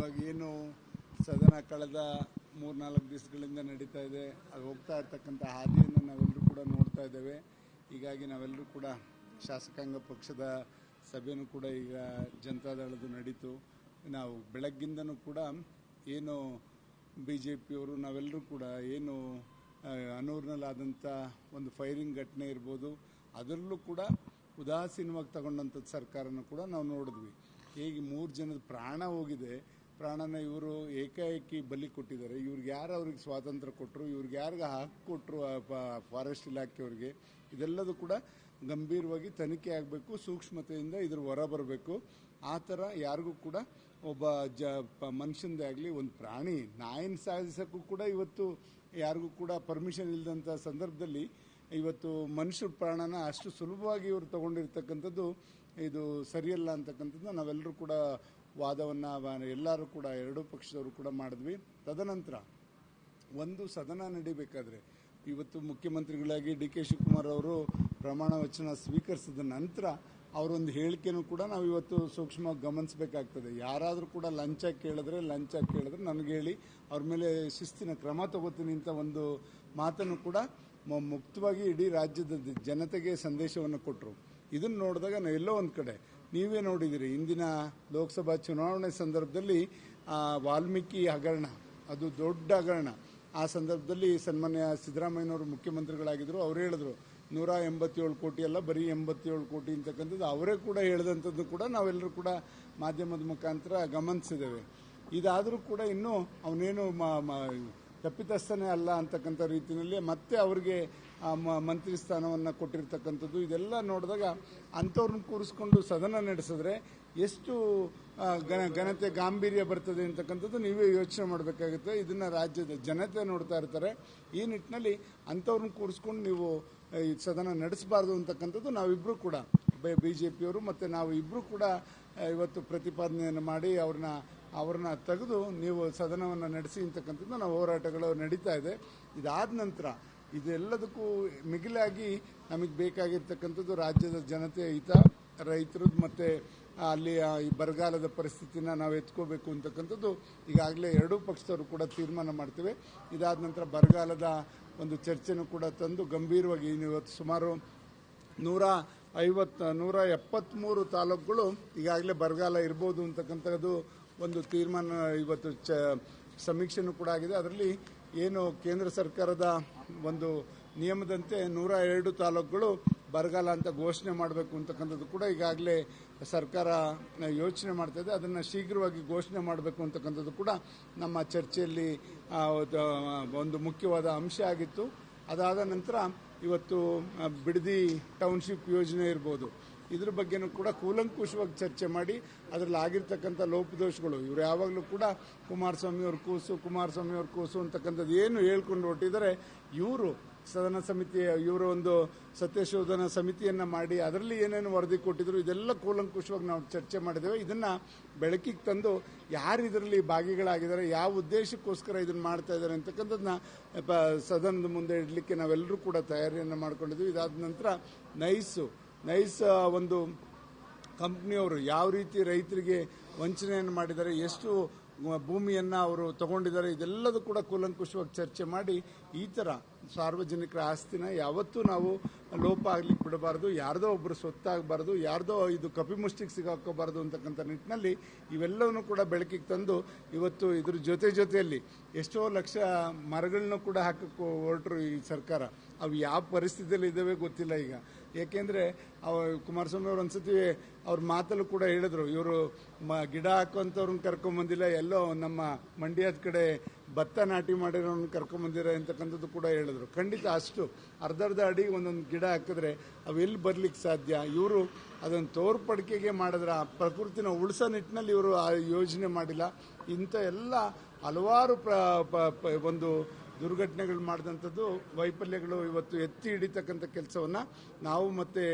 ಇವಾಗ ಏನು ಸದನ ಕಳೆದ 3-4 ದಿವಸಗಳಿಂದ ನಡೀತಾ ಇದೆ. ಅದು ಹೋಗ್ತಾ ಇರ್ತಕ್ಕಂಥ ಹಾದಿಯನ್ನು ನಾವೆಲ್ಲರೂ ಕೂಡ ನೋಡ್ತಾ ಇದ್ದೇವೆ. ಹೀಗಾಗಿ ನಾವೆಲ್ಲರೂ ಕೂಡ ಶಾಸಕಾಂಗ ಪಕ್ಷದ ಸಭೆಯೂ ಕೂಡ ಈಗ ಜನತಾದಳದ್ದು ನಡೀತು. ನಾವು ಬೆಳಗ್ಗಿಂದನೂ ಕೂಡ ಏನು BJPಯವರು ನಾವೆಲ್ಲರೂ ಕೂಡ ಏನು ಅನೂರಿನಲ್ಲಾದಂಥ ಒಂದು ಫೈರಿಂಗ್ ಘಟನೆ ಇರ್ಬೋದು, ಅದರಲ್ಲೂ ಕೂಡ ಉದಾಸೀನವಾಗಿ ತಗೊಂಡಂಥದ್ದು ಸರ್ಕಾರನ ಕೂಡ ನಾವು ನೋಡಿದ್ವಿ. ಹೇಗೆ 3 ಜನದ ಪ್ರಾಣ ಹೋಗಿದೆ, ಪ್ರಾಣನ ಇವರು ಏಕಾಏಕಿ ಬಲಿ ಕೊಟ್ಟಿದ್ದಾರೆ. ಇವ್ರಿಗೆ ಯಾರು ಅವ್ರಿಗೆ ಸ್ವಾತಂತ್ರ್ಯ ಕೊಟ್ಟರು, ಇವ್ರಿಗೆ ಯಾರಿಗೆ ಹಕ್ಕು ಕೊಟ್ಟರು ಫಾರೆಸ್ಟ್ ಇಲಾಖೆಯವ್ರಿಗೆ, ಇದೆಲ್ಲದೂ ಕೂಡ ಗಂಭೀರವಾಗಿ ತನಿಖೆ ಆಗಬೇಕು. ಸೂಕ್ಷ್ಮತೆಯಿಂದ ಇದ್ರ ಹೊರ ಬರಬೇಕು. ಆ ಥರ ಯಾರಿಗೂ ಕೂಡ ಒಬ್ಬ ಮನುಷ್ಯಂದೇ ಆಗಲಿ, ಒಂದು ಪ್ರಾಣಿ ನಾಯಿನ ಸಾಧಿಸೋಕ್ಕೂ ಕೂಡ ಇವತ್ತು ಯಾರಿಗೂ ಕೂಡ ಪರ್ಮಿಷನ್ ಇಲ್ಲದಂಥ ಸಂದರ್ಭದಲ್ಲಿ ಇವತ್ತು ಮನುಷ್ಯರ ಪ್ರಾಣನ ಅಷ್ಟು ಸುಲಭವಾಗಿ ಇವರು ತಗೊಂಡಿರ್ತಕ್ಕಂಥದ್ದು ಇದು ಸರಿಯಲ್ಲ ಅಂತಕ್ಕಂಥದ್ದು ನಾವೆಲ್ಲರೂ ಕೂಡ ವಾದವನ್ನು ಎಲ್ಲರೂ ಕೂಡ ಎರಡೂ ಪಕ್ಷದವರು ಕೂಡ ಮಾಡಿದ್ವಿ. ತದನಂತರ ಒಂದು ಸದನ ನಡೀಬೇಕಾದ್ರೆ ಇವತ್ತು ಮುಖ್ಯಮಂತ್ರಿಗಳಾಗಿ DK ಶಿವಕುಮಾರ್ ಅವರು ಪ್ರಮಾಣ ವಚನ ಸ್ವೀಕರಿಸಿದ ನಂತರ ಅವರೊಂದು ಹೇಳಿಕೆನೂ ಕೂಡ ನಾವು ಇವತ್ತು ಸೂಕ್ಷ್ಮವಾಗಿ ಗಮನಿಸಬೇಕಾಗ್ತದೆ. ಯಾರಾದರೂ ಕೂಡ ಲಂಚ ಕೇಳಿದ್ರೆ ನನಗೆ ಹೇಳಿ ಅವ್ರ ಮೇಲೆ ಶಿಸ್ತಿನ ಕ್ರಮ ತಗೋತೀನಿ ಅಂತ ಒಂದು ಮಾತನ್ನು ಕೂಡ ಮುಕ್ತವಾಗಿ ಇಡೀ ರಾಜ್ಯದ ಜನತೆಗೆ ಸಂದೇಶವನ್ನು ಕೊಟ್ಟರು. ಇದನ್ನು ನೋಡಿದಾಗ ಎಲ್ಲೋ ಒಂದು ಕಡೆ ನೀವೇ ನೋಡಿದಿರಿ, ಇಂದಿನ ಲೋಕಸಭಾ ಚುನಾವಣೆ ಸಂದರ್ಭದಲ್ಲಿ ವಾಲ್ಮೀಕಿ ಹಗರಣ, ಅದು ದೊಡ್ಡ ಹಗರಣ. ಆ ಸಂದರ್ಭದಲ್ಲಿ ಸನ್ಮಾನ್ಯ ಸಿದ್ದರಾಮಯ್ಯನವರು ಮುಖ್ಯಮಂತ್ರಿಗಳಾಗಿದ್ದರು. ಅವರು ಹೇಳಿದ್ರು 187 ಕೋಟಿ ಅಲ್ಲ, ಬರೀ 87 ಕೋಟಿ ಅಂತಕ್ಕಂಥದ್ದು ಅವರೇ ಕೂಡ ಹೇಳಿದಂಥದ್ದು ಕೂಡ ನಾವೆಲ್ಲರೂ ಕೂಡ ಮಾಧ್ಯಮದ ಮುಖಾಂತರ ಗಮನಿಸಿದ್ದೇವೆ. ಇದಾದರೂ ಕೂಡ ಇನ್ನೂ ಅವನೇನು ತಪ್ಪಿತಸ್ಥನೇ ಅಲ್ಲ ಅಂತಕ್ಕಂಥ ರೀತಿಯಲ್ಲಿ ಮತ್ತೆ ಅವರಿಗೆ ಮಂತ್ರಿ ಸ್ಥಾನವನ್ನು ಕೊಟ್ಟಿರ್ತಕ್ಕಂಥದ್ದು. ಇದೆಲ್ಲ ನೋಡಿದಾಗ ಅಂಥವ್ರನ್ನ ಕೂರಿಸ್ಕೊಂಡು ಸದನ ನಡೆಸಿದ್ರೆ ಎಷ್ಟು ಘನತೆ ಗಾಂಭೀರ್ಯ ಬರ್ತದೆ ಅಂತಕ್ಕಂಥದ್ದು ನೀವೇ ಯೋಚನೆ ಮಾಡಬೇಕಾಗುತ್ತೆ. ಇದನ್ನು ರಾಜ್ಯದ ಜನತೆ ನೋಡ್ತಾ ಇರ್ತಾರೆ. ಈ ನಿಟ್ಟಿನಲ್ಲಿ ಅಂಥವ್ರನ್ನ ಕೂರಿಸ್ಕೊಂಡು ನೀವು ಈ ಸದನ ನಡೆಸಬಾರ್ದು ಅಂತಕ್ಕಂಥದ್ದು ನಾವಿಬ್ಬರು ಕೂಡ BJPಯವರು ಮತ್ತು ನಾವು ಇಬ್ಬರು ಕೂಡ ಇವತ್ತು ಪ್ರತಿಪಾದನೆಯನ್ನು ಮಾಡಿ ಅವ್ರನ್ನ ತೆಗೆದು ನೀವು ಸದನವನ್ನು ನಡೆಸಿ ಅಂತಕ್ಕಂಥದ್ದು ನಾವು ಹೋರಾಟಗಳು ನಡೀತಾ ಇದೆ. ಇದಾದ ನಂತರ ಇದೆಲ್ಲದಕ್ಕೂ ಮಿಗಿಲಾಗಿ ನಮಗೆ ಬೇಕಾಗಿರ್ತಕ್ಕಂಥದ್ದು ರಾಜ್ಯದ ಜನತೆಯ ಹಿತ, ರೈತರದ್ದು ಮತ್ತು ಅಲ್ಲಿ ಈ ಬರಗಾಲದ ಪರಿಸ್ಥಿತಿನ ನಾವು ಎತ್ಕೋಬೇಕು ಅಂತಕ್ಕಂಥದ್ದು ಈಗಾಗಲೇ ಎರಡೂ ಪಕ್ಷದವರು ಕೂಡ ತೀರ್ಮಾನ ಮಾಡ್ತೇವೆ. ಇದಾದ ನಂತರ ಬರಗಾಲದ ಒಂದು ಚರ್ಚೆನೂ ಕೂಡ ತಂದು ಗಂಭೀರವಾಗಿ ಇವತ್ತು ಸುಮಾರು 173 ತಾಲೂಕುಗಳು ಈಗಾಗಲೇ ಬರಗಾಲ ಇರ್ಬೋದು ಅಂತಕ್ಕಂಥದ್ದು ಒಂದು ತೀರ್ಮಾನ ಇವತ್ತು ಸಮೀಕ್ಷೆನೂ ಕೂಡ ಆಗಿದೆ. ಅದರಲ್ಲಿ ಏನು ಕೇಂದ್ರ ಸರ್ಕಾರದ ಒಂದು ನಿಯಮದಂತೆ 102 ತಾಲೂಕುಗಳು ಬರಗಾಲ ಅಂತ ಘೋಷಣೆ ಮಾಡಬೇಕು ಅಂತಕ್ಕಂಥದ್ದು ಕೂಡ ಈಗಾಗಲೇ ಸರ್ಕಾರ ಯೋಚನೆ ಮಾಡ್ತಾಯಿದೆ. ಅದನ್ನು ಶೀಘ್ರವಾಗಿ ಘೋಷಣೆ ಮಾಡಬೇಕು ಅಂತಕ್ಕಂಥದ್ದು ಕೂಡ ನಮ್ಮ ಚರ್ಚೆಯಲ್ಲಿ ಒಂದು ಮುಖ್ಯವಾದ ಅಂಶ ಆಗಿತ್ತು. ಅದಾದ ನಂತರ ಇವತ್ತು ಬಿಡದಿ ಟೌನ್ಶಿಪ್ ಯೋಜನೆ ಇರ್ಬೋದು, ಇದ್ರ ಬಗ್ಗೆನೂ ಕೂಡ ಕೂಲಂಕುಷವಾಗಿ ಚರ್ಚೆ ಮಾಡಿ ಅದರಲ್ಲಿ ಆಗಿರ್ತಕ್ಕಂಥ ಲೋಪದೋಷಗಳು, ಇವರು ಯಾವಾಗಲೂ ಕೂಡ ಕುಮಾರಸ್ವಾಮಿ ಅವ್ರ ಕೂಸು ಅಂತಕ್ಕಂಥದ್ದು ಏನು ಹೇಳ್ಕೊಂಡು ಹೊರಟಿದ್ದಾರೆ. ಇವರು ಸದನ ಸಮಿತಿಯ ಒಂದು ಸತ್ಯಶೋಧನಾ ಸಮಿತಿಯನ್ನು ಮಾಡಿ ಅದರಲ್ಲಿ ಏನೇನು ವರದಿ ಕೊಟ್ಟಿದ್ರು ಇದೆಲ್ಲ ಕೂಲಂಕುಷವಾಗಿ ನಾವು ಚರ್ಚೆ ಮಾಡಿದ್ದೇವೆ. ಇದನ್ನು ಬೆಳಕಿಗೆ ತಂದು ಯಾರು ಇದರಲ್ಲಿ ಭಾಗಿಗಳಾಗಿದ್ದಾರೆ, ಯಾವ ಉದ್ದೇಶಕ್ಕೋಸ್ಕರ ಇದನ್ನು ಮಾಡ್ತಾ ಇದ್ದಾರೆ ಅಂತಕ್ಕಂಥದ್ದನ್ನ ಸದನದ ಮುಂದೆ ಇಡಲಿಕ್ಕೆ ನಾವೆಲ್ಲರೂ ಕೂಡ ತಯಾರಿಯನ್ನು ಮಾಡ್ಕೊಂಡಿದ್ವಿ. ಇದಾದ ನಂತರ ನೈಸ್ ಒಂದು ಕಂಪ್ನಿಯವರು ಯಾವ ರೀತಿ ರೈತರಿಗೆ ವಂಚನೆಯನ್ನು ಮಾಡಿದ್ದಾರೆ, ಎಷ್ಟು ಭೂಮಿಯನ್ನು ಅವರು ತಗೊಂಡಿದ್ದಾರೆ, ಇದೆಲ್ಲದೂ ಕೂಡ ಕೂಲಂಕುಷವಾಗಿ ಚರ್ಚೆ ಮಾಡಿ ಈ ಥರ ಸಾರ್ವಜನಿಕರ ಆಸ್ತಿನ ಯಾವತ್ತೂ ನಾವು ಲೋಪ ಆಗ್ಲಿಕ್ಕೆ ಬಿಡಬಾರ್ದು, ಯಾರ್ದೋ ಒಬ್ಬರು ಸ್ವತ್ತಾಗಬಾರ್ದು, ಯಾರ್ದೋ ಇದು ಕಪಿಮುಷ್ಟಿಗೆ ಸಿಗಾಕೋಬಾರ್ದು ಅಂತಕ್ಕಂಥ ನಿಟ್ಟಿನಲ್ಲಿ ಇವೆಲ್ಲವನ್ನೂ ಕೂಡ ಬೆಳಕಿಗೆ ತಂದು ಇವತ್ತು ಇದ್ರ ಜೊತೆಯಲ್ಲಿ ಎಷ್ಟೋ ಲಕ್ಷ ಮರಗಳನ್ನೂ ಕೂಡ ಹಾಕಕ್ಕೆ ಹೊರಟರು ಈ ಸರ್ಕಾರ. ಅವು ಯಾವ ಪರಿಸ್ಥಿತಿಯಲ್ಲಿ ಇದ್ದಾವೆ ಗೊತ್ತಿಲ್ಲ ಈಗ. ಏಕೆಂದರೆ ಕುಮಾರಸ್ವಾಮಿ ಅವರು ಒಂದ್ಸತಿ ಅವ್ರ ಮಾತಲ್ಲೂ ಕೂಡ ಹೇಳಿದ್ರು, ಇವರು ಗಿಡ ಹಾಕುವಂಥವ್ರನ್ನ ಕರ್ಕೊಂಬಂದಿಲ್ಲ, ಎಲ್ಲೋ ನಮ್ಮ ಮಂಡ್ಯದ ಕಡೆ ಭತ್ತ ನಾಟಿ ಮಾಡಿರೋನ್ನ ಕರ್ಕೊಂಬಂದಿರ ಅಂತಕ್ಕಂಥದ್ದು ಕೂಡ ಹೇಳಿದ್ರು. ಖಂಡಿತ ಅಷ್ಟು ಅರ್ಧ ಅಡಿ ಒಂದೊಂದು ಗಿಡ ಹಾಕಿದ್ರೆ ಅವು ಎಲ್ಲಿ ಬರ್ಲಿಕ್ಕೆ ಸಾಧ್ಯ? ಇವರು ಅದನ್ನು ತೋರ್ಪಡಿಕೆಗೆ ಮಾಡಿದ್ರೆ ಆ ಪ್ರಕೃತಿನ ಉಳಿಸೋ ನಿಟ್ಟಿನಲ್ಲಿ ಇವರು ಆ ಯೋಜನೆ ಮಾಡಿಲ್ಲ. ಇಂಥ ಎಲ್ಲ ಹಲವಾರು ಒಂದು ದುರ್ಘಟನೆಗಳು ಮಾಡಿದಂಥದ್ದು ವೈಫಲ್ಯಗಳು ಇವತ್ತು ಎತ್ತಿ ಹಿಡಿತಕ್ಕಂಥ ಕೆಲಸವನ್ನು ನಾವು ಮತ್ತು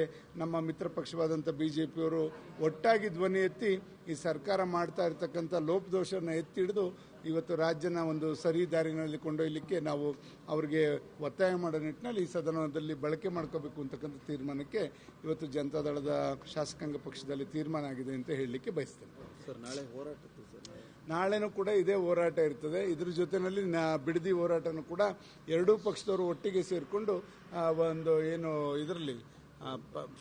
ನಮ್ಮ ಮಿತ್ರ ಪಕ್ಷವಾದಂಥ BJPಯವರು ಒಟ್ಟಾಗಿ ಧ್ವನಿ ಎತ್ತಿ ಈ ಸರ್ಕಾರ ಮಾಡ್ತಾ ಇರ್ತಕ್ಕಂಥ ಲೋಪದೋಷವನ್ನು ಎತ್ತಿ ಹಿಡಿದು ಇವತ್ತು ರಾಜ್ಯನ ಒಂದು ಸರಿ ದಾರಿನಲ್ಲಿ ಕೊಂಡೊಯ್ಯಲಿಕ್ಕೆ ನಾವು ಅವರಿಗೆ ಒತ್ತಾಯ ಮಾಡೋ ನಿಟ್ಟಿನಲ್ಲಿ ಈ ಸದನದಲ್ಲಿ ಬಳಕೆ ಮಾಡ್ಕೋಬೇಕು ಅಂತಕ್ಕಂಥ ತೀರ್ಮಾನಕ್ಕೆ ಇವತ್ತು ಜನತಾದಳದ ಶಾಸಕಾಂಗ ಪಕ್ಷದಲ್ಲಿ ತೀರ್ಮಾನ ಆಗಿದೆ ಅಂತ ಹೇಳಲಿಕ್ಕೆ ಬಯಸ್ತೇನೆ. ಸರ್ ನಾಳೆ ಹೋರಾಟ ನಾಳೆನೂ ಕೂಡ ಇದೇ ಹೋರಾಟ ಇರ್ತದೆ. ಇದ್ರ ಜೊತೆಯಲ್ಲಿ ಬಿಡದಿ ಹೋರಾಟನೂ ಕೂಡ ಎರಡೂ ಪಕ್ಷದವರು ಒಟ್ಟಿಗೆ ಸೇರಿಕೊಂಡು ಒಂದು ಏನು ಇದರಲ್ಲಿ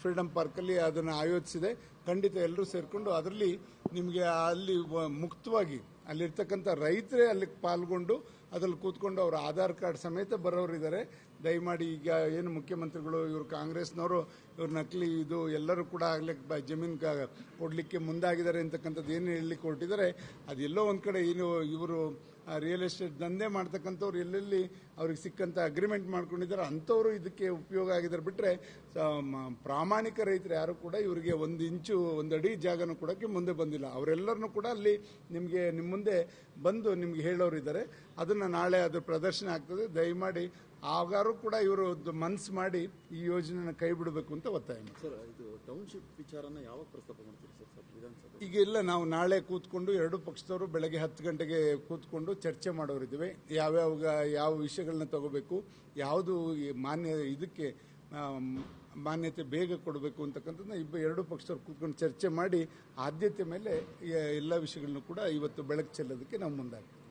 ಫ್ರೀಡಮ್ ಪಾರ್ಕಲ್ಲಿ ಅದನ್ನು ಆಯೋಜಿಸಿದೆ. ಖಂಡಿತ ಎಲ್ಲರೂ ಸೇರಿಕೊಂಡು ಅದರಲ್ಲಿ ನಿಮಗೆ ಅಲ್ಲಿ ಮುಕ್ತವಾಗಿ ಅಲ್ಲಿರ್ತಕ್ಕಂಥ ರೈತರೇ ಅಲ್ಲಿ ಪಾಲ್ಗೊಂಡು ಅದ್ರಲ್ಲಿ ಕೂತ್ಕೊಂಡು ಅವರ ಆಧಾರ್ ಕಾರ್ಡ್ ಸಮೇತ ಬರೋರಿದ್ದಾರೆ. ದಯಮಾಡಿ ಈಗ ಏನು ಮುಖ್ಯಮಂತ್ರಿಗಳು ಇವರು ಕಾಂಗ್ರೆಸ್ನವರು ಇವ್ರು ನಕಲಿ ಇದು ಎಲ್ಲರೂ ಕೂಡ ಆಗಲೇ ಜಮೀನು ಕೊಡಲಿಕ್ಕೆ ಮುಂದಾಗಿದ್ದಾರೆ ಅಂತಕ್ಕಂಥದ್ದು ಏನು ಹೇಳಲಿಕ್ಕೆ ಹೊರಟಿದ್ದಾರೆ, ಅದೆಲ್ಲೋ ಒಂದು ಕಡೆ ಏನು ಇವರು ರಿಯಲ್ ಎಸ್ಟೇಟ್ ದಂಧೆ ಮಾಡ್ತಕ್ಕಂಥವ್ರು ಎಲ್ಲೆಲ್ಲಿ ಅವ್ರಿಗೆ ಸಿಕ್ಕಂಥ ಅಗ್ರಿಮೆಂಟ್ ಮಾಡ್ಕೊಂಡಿದ್ದಾರೆ ಅಂಥವ್ರು ಇದಕ್ಕೆ ಉಪಯೋಗ ಆಗಿದ್ದಾರೆ. ಬಿಟ್ಟರೆ ಪ್ರಾಮಾಣಿಕ ರೈತರು ಯಾರು ಕೂಡ ಇವರಿಗೆ ಒಂದು ಅಡಿ ಜಾಗನೂ ಕೊಡೋಕ್ಕೆ ಮುಂದೆ ಬಂದಿಲ್ಲ. ಅವರೆಲ್ಲರನ್ನೂ ಕೂಡ ಅಲ್ಲಿ ನಿಮಗೆ ನಿಮ್ಮ ಮುಂದೆ ಬಂದು ನಿಮ್ಗೆ ಹೇಳೋರಿದ್ದಾರೆ. ಅದನ್ನು ನಾಳೆ ಅದು ಪ್ರದರ್ಶನ ಆಗ್ತದೆ. ದಯಮಾಡಿ ಆಗಾರು ಕೂಡ ಇವರು ಮನಸ್ಸು ಮಾಡಿ ಈ ಯೋಜನೆಯನ್ನು ಕೈ ಬಿಡಬೇಕು ಅಂತ ಒತ್ತಾಯ ಮಾಡಿ. ಸರ್ ಇದು ಟೌನ್ಶಿಪ್ ವಿಚಾರನ ಯಾವಾಗ ಪ್ರಸ್ತಾಪ ಮಾಡ್ತೀರಿ ಸರ್ ವಿಧಾನಸಭೆ? ಈಗ ಇಲ್ಲ, ನಾವು ನಾಳೆ ಕೂತ್ಕೊಂಡು ಎರಡೂ ಪಕ್ಷದವರು ಬೆಳಗ್ಗೆ 10 ಗಂಟೆಗೆ ಕೂತ್ಕೊಂಡು ಚರ್ಚೆ ಮಾಡೋರಿದ್ದೀವಿ. ಯಾವ ವಿಷಯಗಳನ್ನ ತಗೋಬೇಕು, ಯಾವುದು ಇದಕ್ಕೆ ಮಾನ್ಯತೆ ಬೇಗ ಕೊಡಬೇಕು ಅಂತಕ್ಕಂಥದ್ದನ್ನ ಎರಡೂ ಪಕ್ಷದವ್ರು ಕೂತ್ಕೊಂಡು ಚರ್ಚೆ ಮಾಡಿ ಆದ್ಯತೆ ಮೇಲೆ ಎಲ್ಲ ವಿಷಯಗಳನ್ನು ಕೂಡ ಇವತ್ತು ಬೆಳಕು ಚೆಲ್ಲೋದಕ್ಕೆ ನಾವು ಮುಂದಾಗ್ತೀವಿ.